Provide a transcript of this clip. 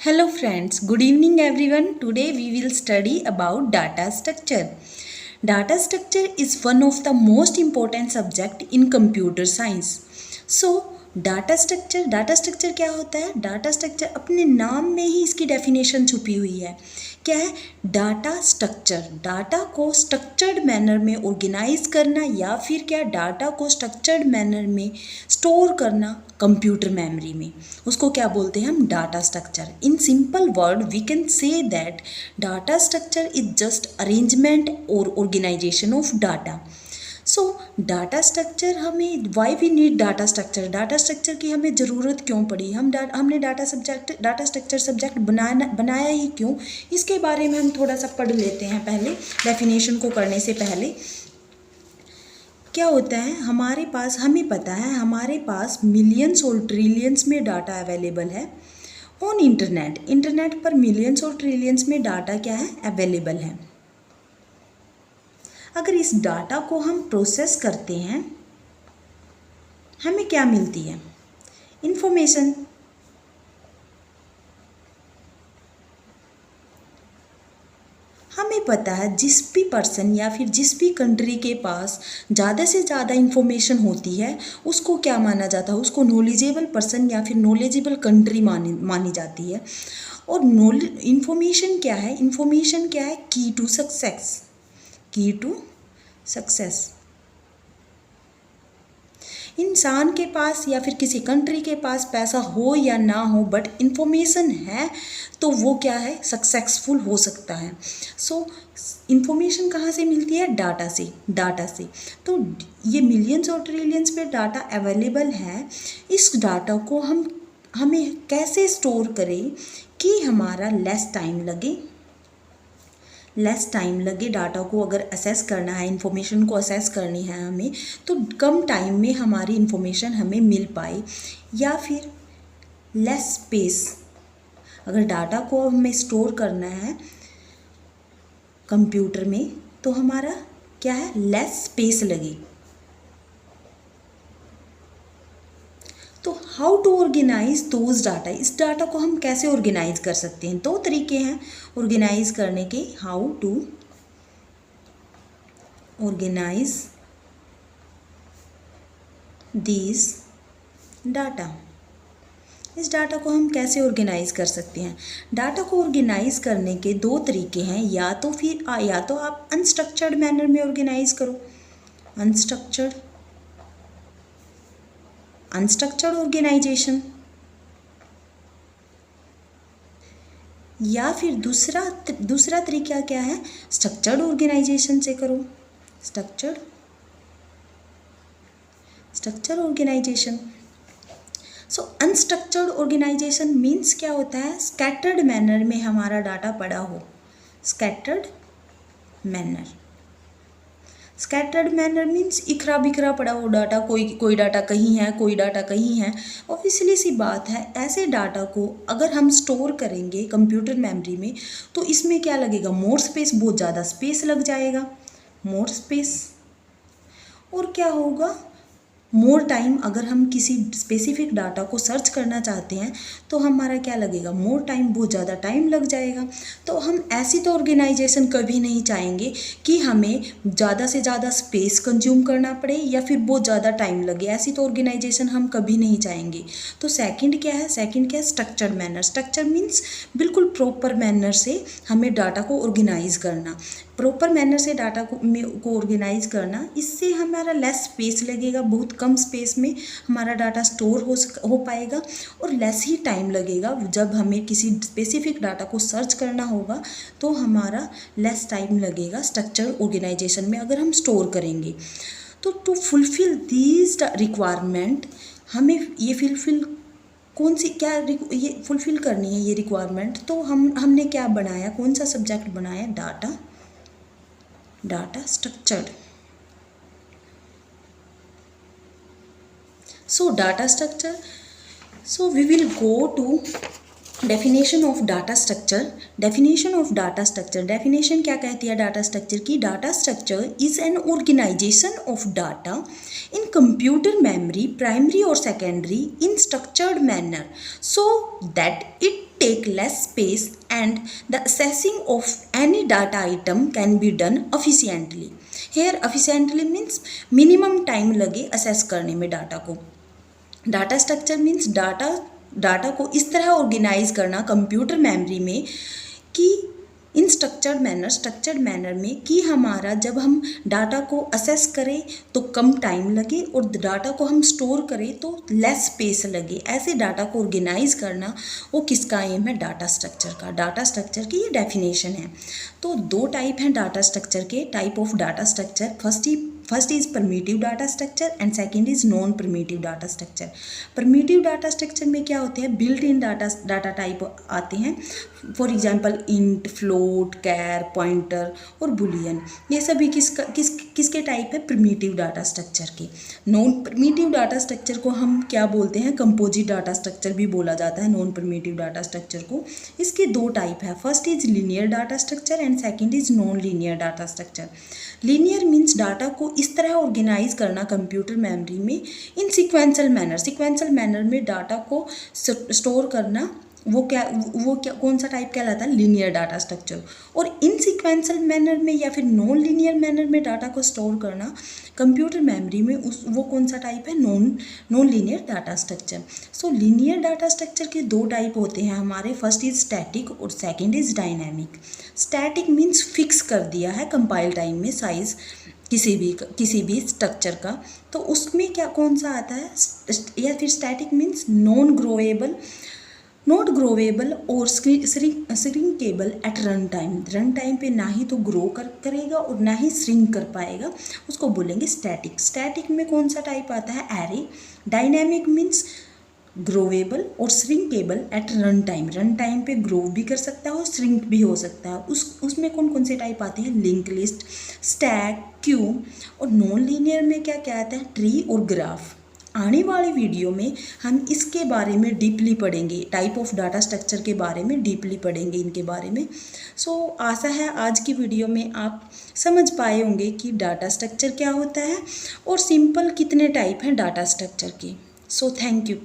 Hello friends, good evening everyone. Today we will study about data structure. Data structure is one of the most important subject in computer science. So data structure क्या होता है? Data structure अपने नाम में ही इसकी definition छुपी हुई है. क्या है? डाटा स्ट्रक्चर, डाटा को स्ट्रक्चर्ड मैनर में ऑर्गेनाइज करना या फिर क्या, डाटा को स्ट्रक्चर्ड मैनर में स्टोर करना कंप्यूटर मेमोरी में, उसको क्या बोलते हैं हम? Data structure. In simple word we can say that data structure is just arrangement और organization of data. So data structure हमें, why we need data structure, data structure की हमें ज़रूरत क्यों पड़ी, हमने डाटा स्ट्रक्चर सब्जेक्ट बनाया ही क्यों, इसके बारे में हम थोड़ा सा पढ़ लेते हैं. पहले डेफिनेशन को करने से पहले क्या होता है, हमारे पास, हमें पता है हमारे पास मिलियंस और ट्रिलियंस में डाटा अवेलेबल है ऑन इंटरनेट पर मिलियंस और ट्रिलियंस में डाटा क्या है? अवेलेबल है. अगर इस डाटा को हम प्रोसेस करते हैं, हमें क्या मिलती है? इंफॉर्मेशन. हमें पता है जिस भी पर्सन या फिर जिस भी कंट्री के पास ज़्यादा से ज़्यादा इंफॉर्मेशन होती है, उसको क्या माना जाता है? उसको नॉलेजेबल पर्सन या फिर नॉलेजेबल कंट्री मानी जाती है. और इंफॉर्मेशन क्या है? इंफॉर्मेशन क्या है? की टू सक्सेस. की टू सक्सेस. इंसान के पास या फिर किसी कंट्री के पास पैसा हो या ना हो, बट इंफॉर्मेशन है तो वो क्या है? सक्सेसफुल हो सकता है. सो इंफॉर्मेशन कहाँ से मिलती है? डाटा से. तो ये मिलियंस और ट्रिलियंस पे डाटा अवेलेबल है. इस डाटा को हमें कैसे स्टोर करें कि हमारा लेस टाइम लगे. डाटा को अगर असेस करना है, इंफॉर्मेशन को असेस करनी है हमें, तो कम टाइम में हमारी इंफॉर्मेशन हमें मिल पाए. या फिर लेस स्पेस, अगर डाटा को हमें स्टोर करना है कंप्यूटर में, तो हमारा क्या है? लेस स्पेस लगे. तो how to organise those data, इस डाटा को हम कैसे ऑर्गेनाइज कर सकते हैं? दो तरीके हैं ऑर्गेनाइज करने के. How to organise this data, इस डाटा को हम कैसे ऑर्गेनाइज कर सकते हैं? डाटा को ऑर्गेनाइज करने के दो तरीके हैं. या तो आप अनस्ट्रक्चर्ड मैनर में ऑर्गेनाइज करो, अनस्ट्रक्चर्ड ऑर्गेनाइजेशन, या फिर दूसरा तरीका क्या है? स्ट्रक्चर्ड ऑर्गेनाइजेशन से करो. Structure organization. So unstructured organization means क्या होता है? स्कैटर्ड मैनर में हमारा डाटा पड़ा हो. स्कैटर्ड मैनर मीन्स इखरा बिखरा पड़ा हो डाटा, कोई डाटा कहीं है, कोई डाटा कहीं है. ऑब्वियसली सी बात है, ऐसे डाटा को अगर हम स्टोर करेंगे कंप्यूटर मेमोरी में, तो इसमें क्या लगेगा? मोर स्पेस, बहुत ज़्यादा स्पेस लग जाएगा, मोर स्पेस. और क्या होगा? More time. अगर हम किसी स्पेसिफिक डाटा को सर्च करना चाहते हैं तो हमारा क्या लगेगा? मोर टाइम, बहुत ज़्यादा टाइम लग जाएगा. तो हम ऐसी तो ऑर्गेनाइजेशन कभी नहीं चाहेंगे कि हमें ज़्यादा से ज़्यादा स्पेस कंज्यूम करना पड़े या फिर बहुत ज़्यादा टाइम लगे. ऐसी तो ऑर्गेनाइजेशन हम कभी नहीं चाहेंगे. तो सेकंड क्या है? Structured manner. स्ट्रक्चर मीन्स बिल्कुल प्रॉपर मैनर से हमें डाटा को ऑर्गेनाइज करना. प्रॉपर मैनर से डाटा को ऑर्गेनाइज करना, इससे हमारा लेस स्पेस लगेगा, बहुत कम स्पेस में हमारा डाटा स्टोर हो पाएगा, और लेस ही टाइम लगेगा. जब हमें किसी स्पेसिफिक डाटा को सर्च करना होगा तो हमारा लेस टाइम लगेगा स्ट्रक्चर ऑर्गेनाइजेशन में अगर हम स्टोर करेंगे. तो टू फुलफिल दीज रिक्वायरमेंट, हमें ये ये फुलफिल करनी है ये रिक्वायरमेंट. तो हमने क्या बनाया? कौन सा सब्जेक्ट बनाया? Data structured. So data structure. So we will go to definition of data structure. Definition क्या कहती है डाटा स्ट्रक्चर की? Data structure is an organisation of data in computer memory, primary or secondary, in structured manner so that it take less space and the assessing of any data item can be done efficiently. Here efficiently means minimum time लगे assess करने में data को. Data structure means data को इस तरह organise करना computer memory में कि इन स्ट्रक्चर्ड मैनर में कि हमारा जब हम डाटा को असेस करें तो कम टाइम लगे और डाटा को हम स्टोर करें तो लेस स्पेस लगे. ऐसे डाटा को ऑर्गेनाइज करना वो किसका एम है? डाटा स्ट्रक्चर का. डाटा स्ट्रक्चर की ये डेफिनेशन है. तो दो टाइप हैं डाटा स्ट्रक्चर के. Type of data structure first is primitive data structure and second is non primitive data structure. Primitive data structure में क्या होते हैं? बिल्ट इन डाटा टाइप आते हैं. For example int, float, char, pointer और boolean. ये सभी किसके टाइप है? परमिटिव डाटा स्ट्रक्चर के. नॉन परमिटिव डाटा स्ट्रक्चर को हम क्या बोलते हैं? कंपोजिट डाटा स्ट्रक्चर भी बोला जाता है नॉन परमिटिव डाटा स्ट्रक्चर को. इसके दो टाइप है. First is linear data structure and second is non linear data structure. Linear means data को इस तरह ऑर्गेनाइज करना कंप्यूटर मेमोरी में इन सीक्वेंशियल मैनर में डाटा को स्टोर करना. वो क्या कौन सा टाइप कहलाता है? Linear data structure. और इन सीक्वेंशियल मैनर में या फिर नॉन लीनियर मैनर में डाटा को स्टोर करना कंप्यूटर मेमोरी में वो कौन सा टाइप है? Non linear data structure. सो लीनियर डाटा स्ट्रक्चर के दो टाइप होते हैं हमारे. फर्स्ट इज स्टैटिक और second is dynamic. Static means fix कर दिया है कंपाइल टाइम में साइज किसी भी स्ट्रक्चर का. तो उसमें क्या कौन सा आता है? या फिर स्टैटिक मीन्स नॉट ग्रोवेबल और श्रिंकेबल एट रन टाइम पे ना ही तो ग्रो करेगा और ना ही श्रिंक कर पाएगा. उसको बोलेंगे स्टैटिक. स्टैटिक में कौन सा टाइप आता है? एरे. डायनेमिक मीन्स ग्रोवेबल और श्रिंकेबल एट रन टाइम पे ग्रो भी कर सकता है और श्रिंक भी हो सकता है. उसमें कौन से टाइप आते हैं? Link list, stack, cube. और नॉन लीनियर में क्या आता है? ट्री और ग्राफ. आने वाली वीडियो में हम इसके बारे में डीपली पढ़ेंगे. टाइप ऑफ डाटा स्ट्रक्चर के बारे में डीपली पढ़ेंगे इनके बारे में. सो आशा है आज की वीडियो में आप समझ पाए होंगे कि डाटा स्ट्रक्चर क्या होता है और सिंपल कितने टाइप हैं डाटा स्ट्रक्चर के. So thank you.